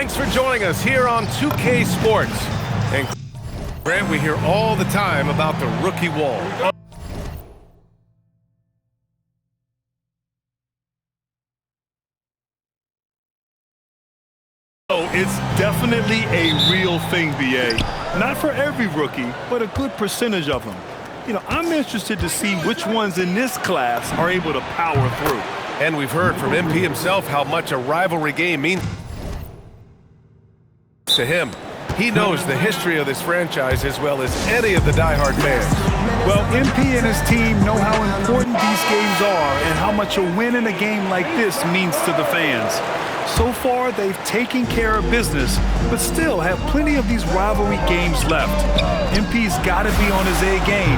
Thanks for joining us here on 2K Sports. And Grant, we hear all the time about the rookie wall. Oh, it's definitely a real thing, BA. Not for every rookie, but a good percentage of them. You know, I'm interested to see which ones in this class are able to power through. And we've heard from MP himself how much a rivalry game means to him. He knows the history of this franchise as well as any of the diehard fans. Well, MP and his team know how important these games are and how much a win in a game like this means to the fans. So far, they've taken care of business, but still have plenty of these rivalry games left. MP's got to be on his A game.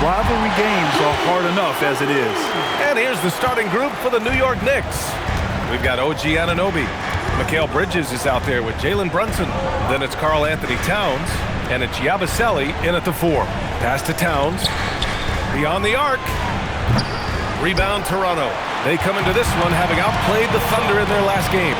Rivalry games are hard enough as it is. And here's the starting group for the New York Knicks. We've got OG Anunoby. Mikal Bridges is out there with Jalen Brunson. Then it's Karl Anthony Towns, and it's Yabusele in at the 4. Pass to Towns. Beyond the arc. Rebound Toronto. They come into this one having outplayed the Thunder in their last game.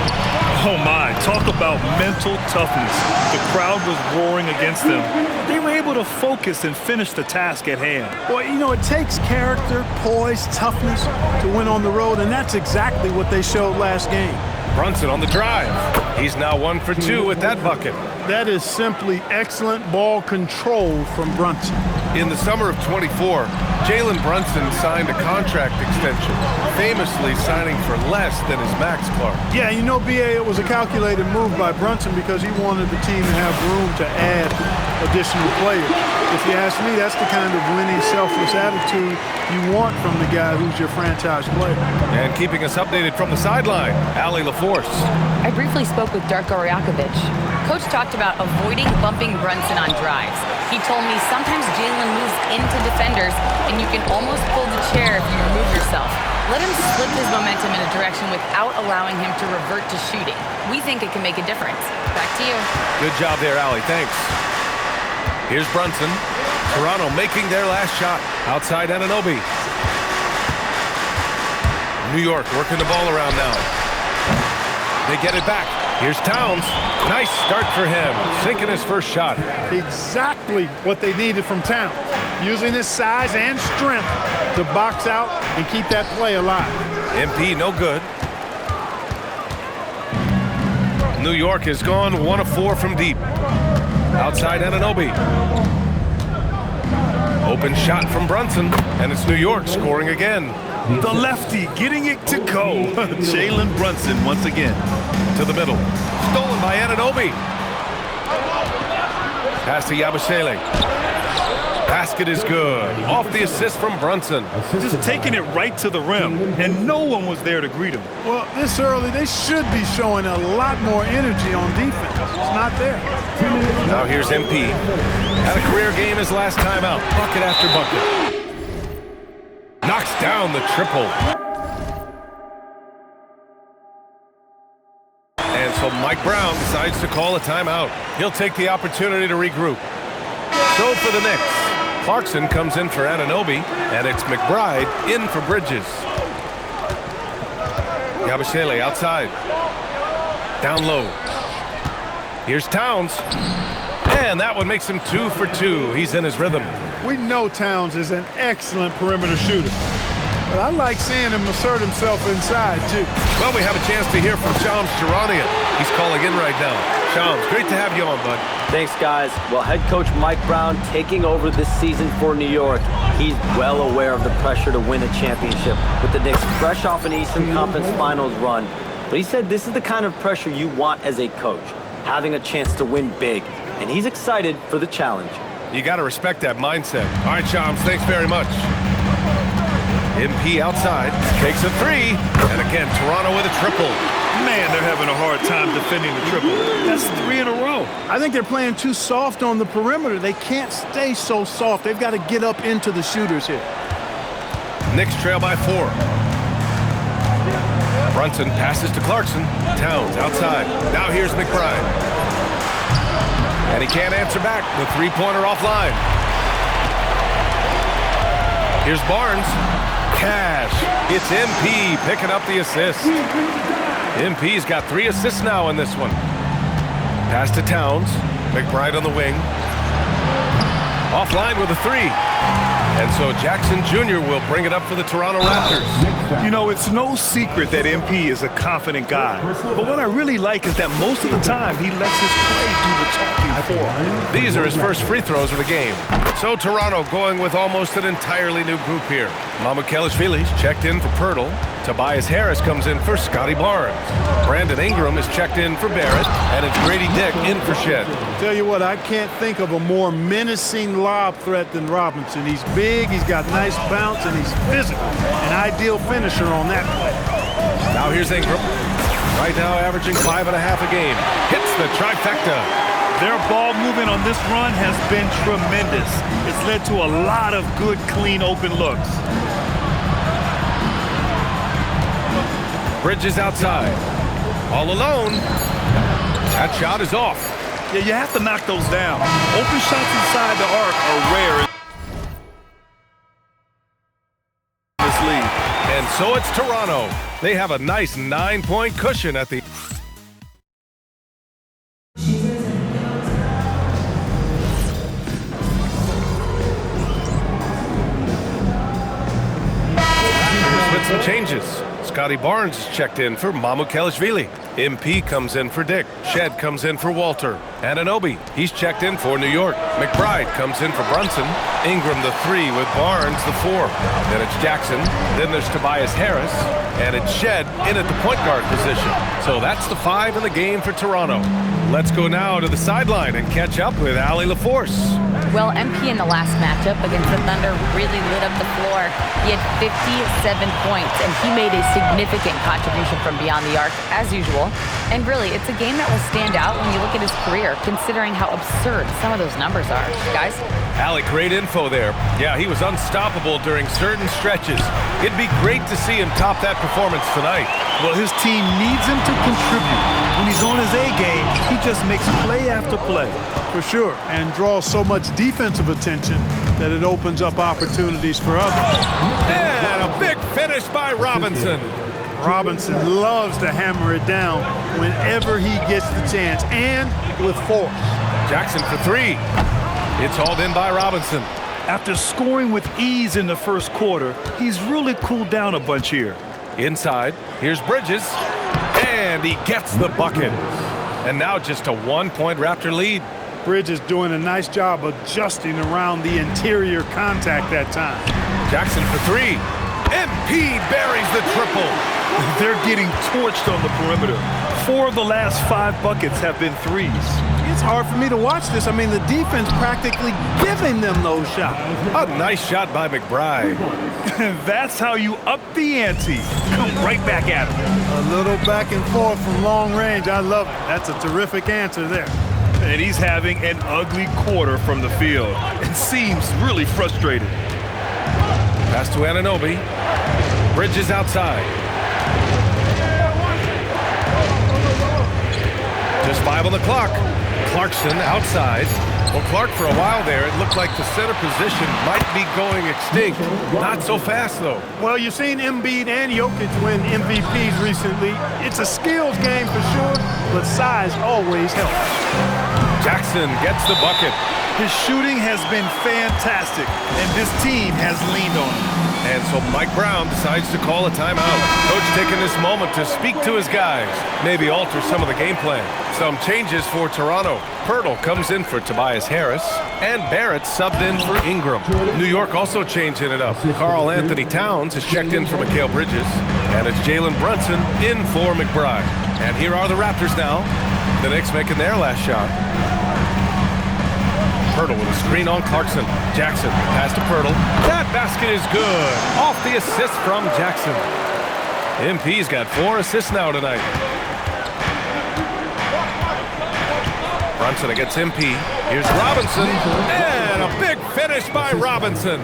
Oh my, talk about mental toughness. The crowd was roaring against them. They were able to focus and finish the task at hand. Well, you know, it takes character, poise, toughness to win on the road, and that's exactly what they showed last game. Brunson on the drive. He's now 1 for 2 with that bucket. That is simply excellent ball control from Brunson. In the summer of 24, Jalen Brunson signed a contract extension, famously signing for less than his max card. Yeah, you know, BA, it was a calculated move by Brunson because he wanted the team to have room to add additional players. If you ask me, that's the kind of winning, selfless attitude you want from the guy who's your franchise player. And keeping us updated from the sideline, Allie LaForce. I briefly spoke with Darko Rajakovic. Coach talked about avoiding bumping Brunson on drives. He told me sometimes Jalen moves into defenders and you can almost pull the chair if you remove yourself. Let him slip his momentum in a direction without allowing him to revert to shooting. We think it can make a difference. Back to you. Good job there, Allie. Thanks. Here's Brunson. Toronto making their last shot. Outside Anunoby. New York working the ball around now. They get it back. Here's Towns. Nice start for him. Sinking his first shot. Exactly what they needed from Towns. Using his size and strength to box out and keep that play alive. MP no good. New York has gone 1 of 4 from deep. Outside Anunoby. Open shot from Brunson, and it's New York scoring again. The lefty getting it to go. Jalen Brunson once again. To the middle. Stolen by Anunoby. Pass to Yabusele. Basket is good. Off the assist from Brunson. Just taking it right to the rim, and no one was there to greet him. Well, this early, they should be showing a lot more energy on defense. It's not there. Now here's MP. Had a career game his last time out. Bucket after bucket. Knocks down the triple. And so Mike Brown decides to call a timeout. He'll take the opportunity to regroup. So for the Knicks, Clarkson comes in for Anunoby, and it's McBride in for Bridges. Yabusele outside. Down low. Here's Towns. And that one makes him 2 for 2. He's in his rhythm. We know Towns is an excellent perimeter shooter. But I like seeing him assert himself inside, too. Well, we have a chance to hear from Shams Charania. He's calling in right now. Shams, great to have you on, bud. Thanks, guys. Well, head coach Mike Brown taking over this season for New York. He's well aware of the pressure to win a championship with the Knicks fresh off an Eastern Conference Finals run. But he said this is the kind of pressure you want as a coach, having a chance to win big. And he's excited for the challenge. You got to respect that mindset. All right, Shams, thanks very much. MP outside, takes a 3, and again, Toronto with a triple. Man, they're having a hard time defending the triple. That's 3 in a row. I think they're playing too soft on the perimeter. They can't stay so soft. They've got to get up into the shooters here. Knicks trail by 4. Brunson passes to Clarkson. Towns outside. Now here's McBride. And he can't answer back. The three-pointer offline. Here's Barnes. Cash. It's MP picking up the assist. MP's got 3 assists now in this one. Pass to Towns. McBride on the wing. Offline with a three. And so Jackson Jr. will bring it up for the Toronto Raptors. You know, it's no secret that MP is a confident guy. But what I really like is that most of the time he lets his play do the talking for him. These are his first free throws of the game. So Toronto going with almost an entirely new group here. Mamukelashvili's checked in for Pirtle. Tobias Harris comes in for Scotty Barnes. Brandon Ingram is checked in for Barrett. And it's Grady Dick in for Shed. Tell you what, I can't think of a more menacing lob threat than Robinson. He's big, he's got nice bounce, and he's physical. An ideal finisher on that play. Now here's Ingram. Right now averaging 5.5 a game. Hits the trifecta. Their ball movement on this run has been tremendous. It's led to a lot of good, clean, open looks. Bridges outside. All alone. That shot is off. Yeah, you have to knock those down. Open shots inside the arc are rare in this league. And so it's Toronto. They have a nice 9-point cushion at the... With some changes. Scotty Barnes is checked in for Mamukelashvili. MP comes in for Dick. Shed comes in for Walter. Anunoby, he's checked in for New York. McBride comes in for Brunson. Ingram the 3 with Barnes the 4. Then it's Jackson. Then there's Tobias Harris. And it's Shed in at the point guard position. So that's the 5 in the game for Toronto. Let's go now to the sideline and catch up with Allie LaForce. Well, MP in the last matchup against the Thunder really lit up the floor. He had 57 points, and he made a significant contribution from beyond the arc, as usual. And really, it's a game that will stand out when you look at his career, considering how absurd some of those numbers are. Guys? Allie, great info there. Yeah, he was unstoppable during certain stretches. It'd be great to see him top that performance tonight. Well, his team needs him to contribute. When he's on his A game, he just makes play after play. For sure, and draws so much defensive attention that it opens up opportunities for others. And a big finish by Robinson. Robinson loves to hammer it down whenever he gets the chance, and with force. Jackson for 3. It's hauled in by Robinson. After scoring with ease in the first quarter, he's really cooled down a bunch here. Inside, here's Bridges, and he gets the bucket. And now just a 1-point Raptor lead. Bridges doing a nice job adjusting around the interior contact that time. Jackson for 3. MP buries the triple. They're getting torched on the perimeter. 4 of the last 5 buckets have been threes. It's hard for me to watch this. I mean, the defense practically giving them those shots. A nice shot by McBride. That's how you up the ante. Come right back at him. A little back and forth from long range. I love it. That's a terrific answer there. And he's having an ugly quarter from the field. It seems really frustrated. Pass to Anunoby. Bridges outside. Just 5 on the clock. Clarkson outside. Well, Clark, for a while there, it looked like the center position might be going extinct. Not so fast, though. Well, you've seen Embiid and Jokic win MVPs recently. It's a skills game for sure, but size always helps. Jackson gets the bucket. His shooting has been fantastic, and this team has leaned on him. And so Mike Brown decides to call a timeout. Coach taking this moment to speak to his guys, maybe alter some of the game plan. Some changes for Toronto. Pirtle comes in for Tobias Harris, and Barrett subbed in for Ingram. New York also changing it up. Karl Anthony Towns is checked in for Mikal Bridges, and it's Jalen Brunson in for McBride. And here are the Raptors now. The Knicks making their last shot. Pirtle with a screen on Clarkson. Jackson, pass to Pirtle. That basket is good. Off the assist from Jackson. MP's got 4 assists now tonight. Brunson against MP. Here's Robinson. And a big finish by Robinson.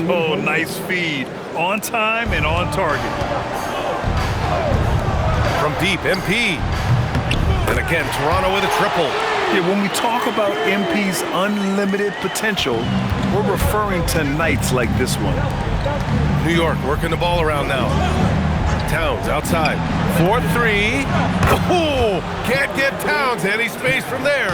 Oh, nice feed. On time and on target. From deep, MP. And again, Toronto with a triple. Yeah, when we talk about MP's unlimited potential, we're referring to nights like this one. New York working the ball around now. Towns outside. 4-3. Oh, can't get Towns any space from there.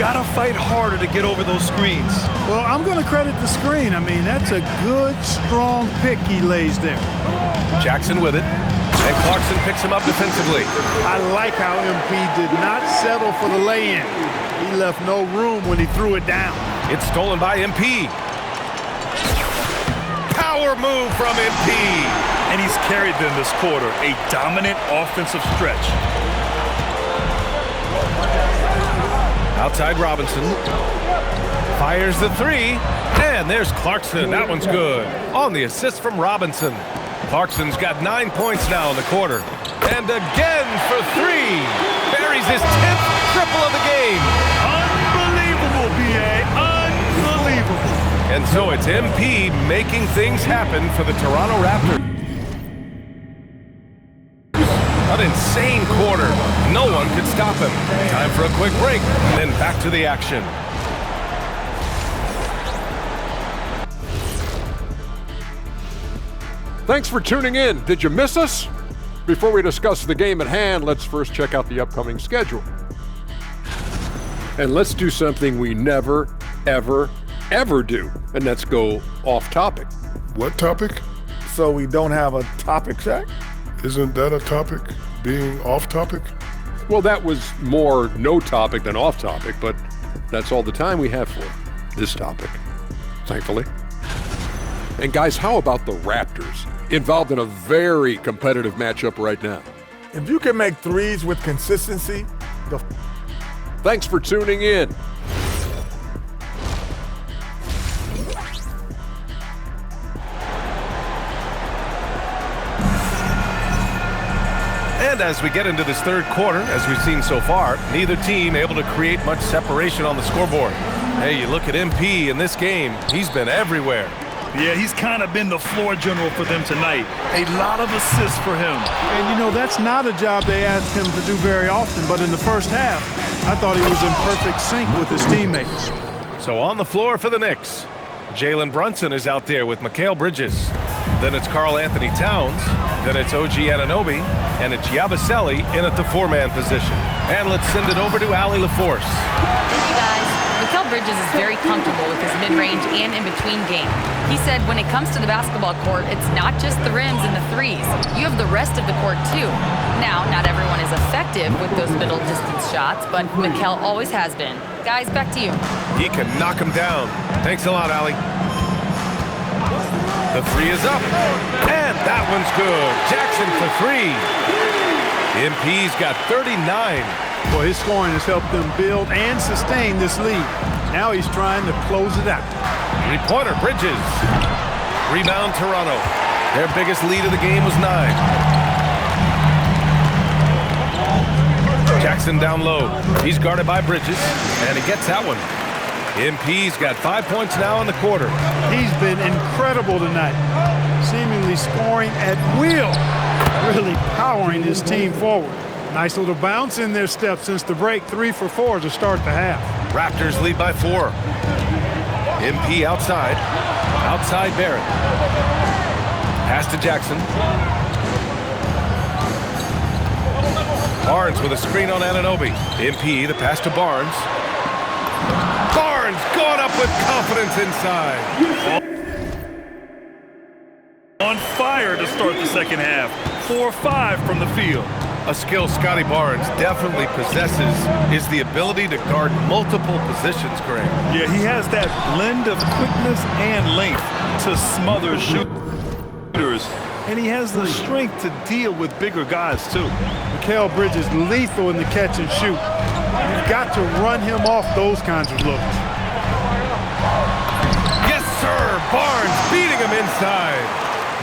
Gotta fight harder to get over those screens. Well, I'm going to credit the screen. I mean, that's a good, strong pick he lays there. Jackson with it. And Clarkson picks him up defensively. I like how MP did not settle for the lay-in. He left no room when he threw it down. It's stolen by MP. Power move from MP. And he's carried them this quarter. A dominant offensive stretch. Outside Robinson. Fires the three. And there's Clarkson. That one's good. On the assist from Robinson. Clarkson's got 9 points now in the quarter. And again for three. Buries his 10th triple of the game. Unbelievable, B.A. Unbelievable. And so it's MP making things happen for the Toronto Raptors. An insane quarter. No one could stop him. Time for a quick break, then back to the action. Thanks for tuning in. Did you miss us? Before we discuss the game at hand, let's first check out the upcoming schedule. And let's do something we never, ever, ever do, and that's go off topic. What topic? So we don't have a topic, Shaq? Isn't that a topic? Being off topic? Well, that was more no topic than off topic, but that's all the time we have for this topic, thankfully. And guys, how about the Raptors? Involved in a very competitive matchup right now. If you can make threes with consistency, Thanks for tuning in. And as we get into this third quarter, as we've seen so far, neither team able to create much separation on the scoreboard. Hey, you look at MP in this game, he's been everywhere. Yeah, he's kind of been the floor general for them tonight. A lot of assists for him. And, you know, that's not a job they asked him to do very often, but in the first half, I thought he was in perfect sync with his teammates. So on the floor for the Knicks, Jalen Brunson is out there with Mikal Bridges. Then it's Karl Anthony Towns. Then it's OG Anunoby. And it's Yabusele in at the four-man position. And let's send it over to Allie LaForce. Thank you, guys. Mikal Bridges is very comfortable with his mid-range and in-between game. He said when it comes to the basketball court, it's not just the rims and the threes. You have the rest of the court, too. Now, not everyone is effective with those middle-distance shots, but Mikal always has been. Guys, back to you. He can knock him down. Thanks a lot, Allie. The three is up. And that one's good. Jackson for three. MP's got 39. Well, his scoring has helped them build and sustain this lead. Now he's trying to close it out. Three-pointer, Bridges. Rebound, Toronto. Their biggest lead of the game was 9. Jackson down low. He's guarded by Bridges, and he gets that one. MP's got 5 points now in the quarter. He's been incredible tonight, seemingly scoring at will, really powering his team forward. Nice little bounce in their step since the break. 3 for 4 to start the half. Raptors lead by 4. MP outside. Outside Barrett. Pass to Jackson. Barnes with a screen on Anunoby. MP, the pass to Barnes. Barnes going up with confidence inside. On fire to start the second half. 4-5 from the field. A skill Scotty Barnes definitely possesses is the ability to guard multiple positions, Greg. Yeah, he has that blend of quickness and length to smother shooters. And he has the strength to deal with bigger guys, too. Mikal Bridges lethal in the catch and shoot. You've got to run him off those kinds of looks. Yes, sir! Barnes beating him inside.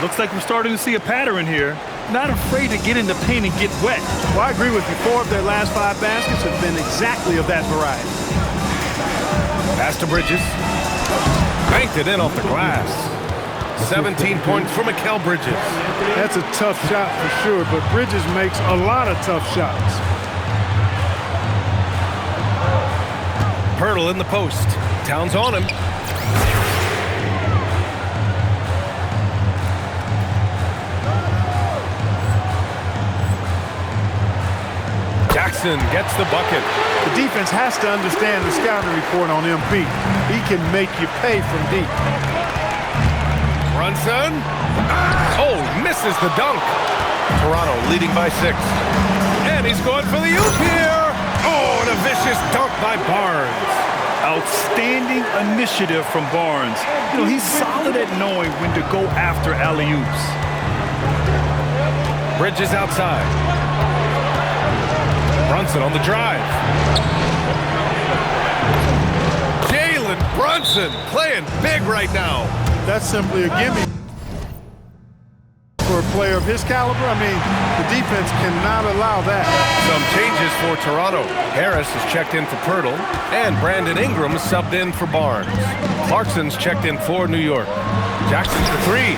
Looks like we're starting to see a pattern here. Not afraid to get in the paint and get wet. Well, I agree with you. 4 of their last 5 baskets have been exactly of that variety. Pass to Bridges. Banked it in off the glass. 17 points for Mikal Bridges. That's a tough shot for sure, but Bridges makes a lot of tough shots. Pirtle in the post. Towns on him. Jackson gets the bucket. The defense has to understand the scouting report on MP. He can make you pay from deep. Brunson. Oh, misses the dunk. Toronto leading by 6. And he's going for the oop here. Oh, and a vicious dunk by Barnes. Outstanding initiative from Barnes. You know, he's solid at knowing when to go after alley-oops. Bridges outside. Brunson on the drive. Jalen Brunson playing big right now. That's simply a gimme for a player of his caliber. I mean, the defense cannot allow that. Some changes for Toronto. Harris is checked in for Pirtle, and Brandon Ingram is subbed in for Barnes. Clarkson's checked in for New York. Jackson for 3.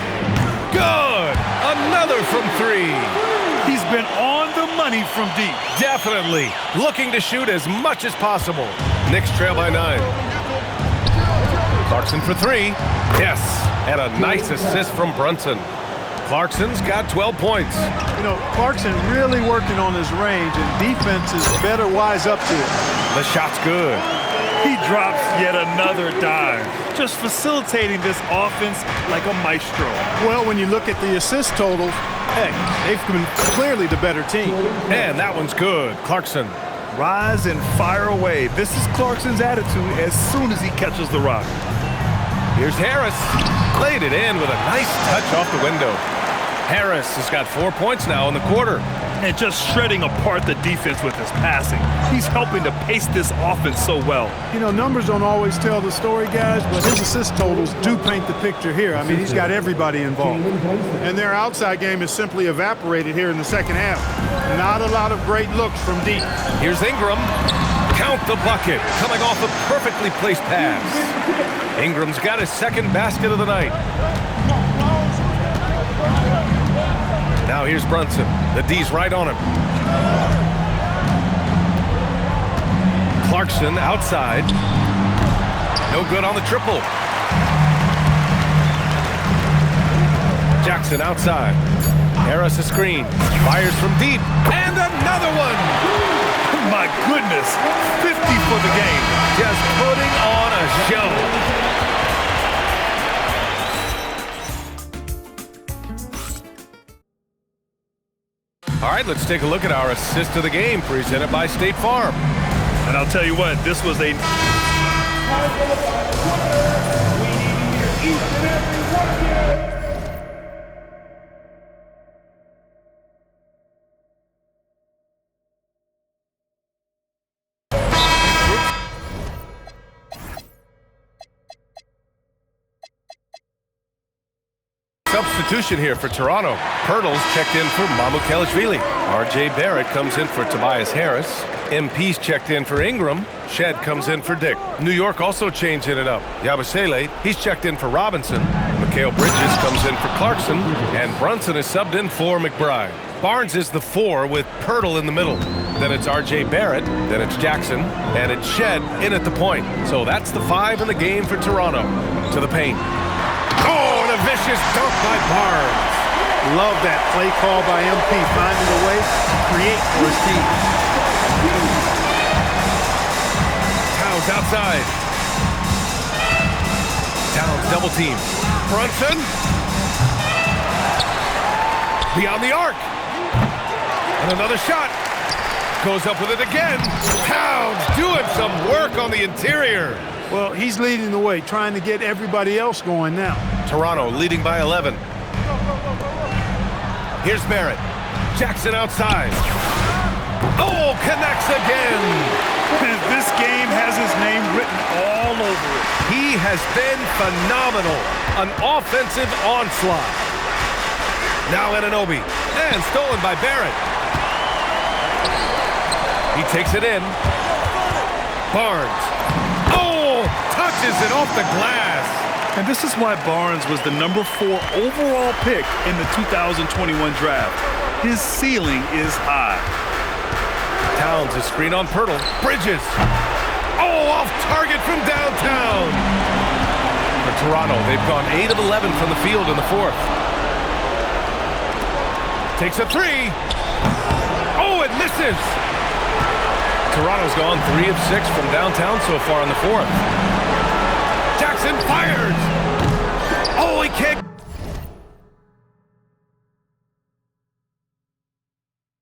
Good! Another from 3. He's been on the money from deep. Definitely. Looking to shoot as much as possible. Knicks trail by 9. Clarkson for 3. Yes, and a nice assist from Brunson. Clarkson's got 12 points. You know, Clarkson really working on his range, and defenses better wise up to it. The shot's good. He drops yet another dime, just facilitating this offense like a maestro. Well, when you look at the assist totals, hey, they've been clearly the better team. And that one's good. Clarkson. Rise and fire away. This is Clarkson's attitude as soon as he catches the rock. Here's Harris. Laid it in with a nice touch off the window. Harris has got 4 points now in the quarter. And just shredding apart the defense with his passing. He's helping to pace this offense so well. You know, numbers don't always tell the story, guys, but his assist totals do paint the picture here. I mean, he's got everybody involved. And their outside game has simply evaporated here in the second half. Not a lot of great looks from deep. Here's Ingram. Count the bucket. Coming off a perfectly placed pass. Ingram's got his second basket of the night. Now here's Brunson. The D's right on him. Clarkson outside. No good on the triple. Jackson outside. Harris a screen. Fires from deep. And another one! My goodness, 50 for the game. Just putting on a show. All right, let's take a look at our assist of the game presented by State Farm. And I'll tell you what, this was a... Substitution here for Toronto. Pirtle's checked in for Mamukelashvili. R.J. Barrett comes in for Tobias Harris. MP's checked in for Ingram. Shed comes in for Dick. New York also changing it up. Yabusele, he's checked in for Robinson. Mikal Bridges comes in for Clarkson. And Brunson is subbed in for McBride. Barnes is the 4 with Pirtle in the middle. Then it's R.J. Barrett. Then it's Jackson. And it's Shed in at the point. So that's the 5 in the game for Toronto. To the paint. Oh, and a vicious dunk by Barnes. Love that play call by MP, finding a way to create for his team. Towns outside. Towns double team. Brunson. Beyond the arc. And another shot. Goes up with it again. Towns doing some work on the interior. Well, he's leading the way, trying to get everybody else going now. Toronto leading by 11. Here's Barrett. Jackson outside. Oh, connects again. This game has his name written all over it. He has been phenomenal. An offensive onslaught. Now Anunoby. And stolen by Barrett. He takes it in. Barnes. Oh, touches it off the glass. And this is why Barnes was the number 4 overall pick in the 2021 draft. His ceiling is high. Towns is screen on Pirtle. Bridges. Oh, off target from downtown. For Toronto, they've gone 8 of 11 from the field in the 4th. Takes a 3. Oh, it misses. Toronto's gone 3 of 6 from downtown so far in the fourth. Jackson fires! Oh, he can't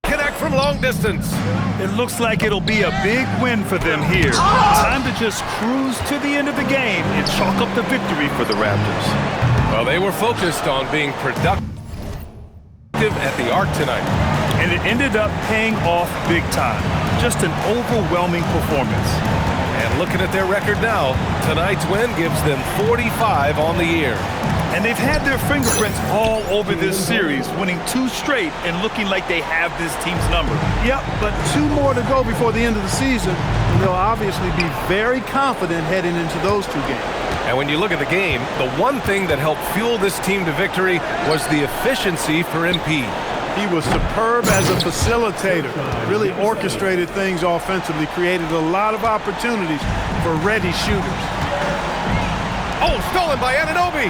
connect from long distance. It looks like it'll be a big win for them here. Time to just cruise to the end of the game and chalk up the victory for the Raptors. Well, they were focused on being productive at the Arc tonight. And it ended up paying off big time. Just an overwhelming performance. And looking at their record now, tonight's win gives them 45 on the year. And they've had their fingerprints all over this series, winning 2 straight and looking like they have this team's number. Yep, but 2 more to go before the end of the season, and they'll obviously be very confident heading into those 2 games. And when you look at the game, the one thing that helped fuel this team to victory was the efficiency for MP. He was superb as a facilitator, really orchestrated things offensively, created a lot of opportunities for ready shooters. Oh, stolen by Anunoby.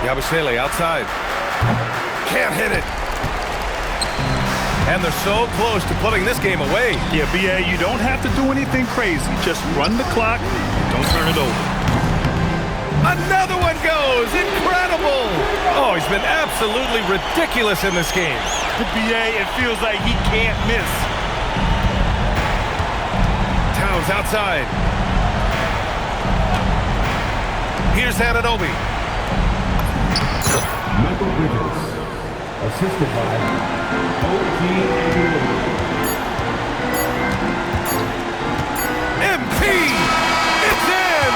Yabusele outside. Can't hit it. And they're so close to putting this game away. Yeah, B.A., you don't have to do anything crazy. Just run the clock, don't turn it over. Another one goes! Incredible! Oh, he's been absolutely ridiculous in this game. B.A., it feels like he can't miss. Towns outside. Here's Anunoby. Michael Bridges, assisted by O.G. Anunoby. MP! It's in!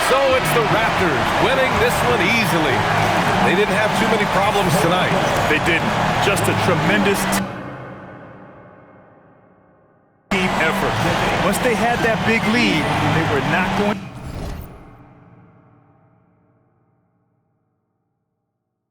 So it's the Raptors winning this one easily. They didn't have too many problems tonight. They didn't. Just a tremendous team effort. Once they had that big lead, they were not going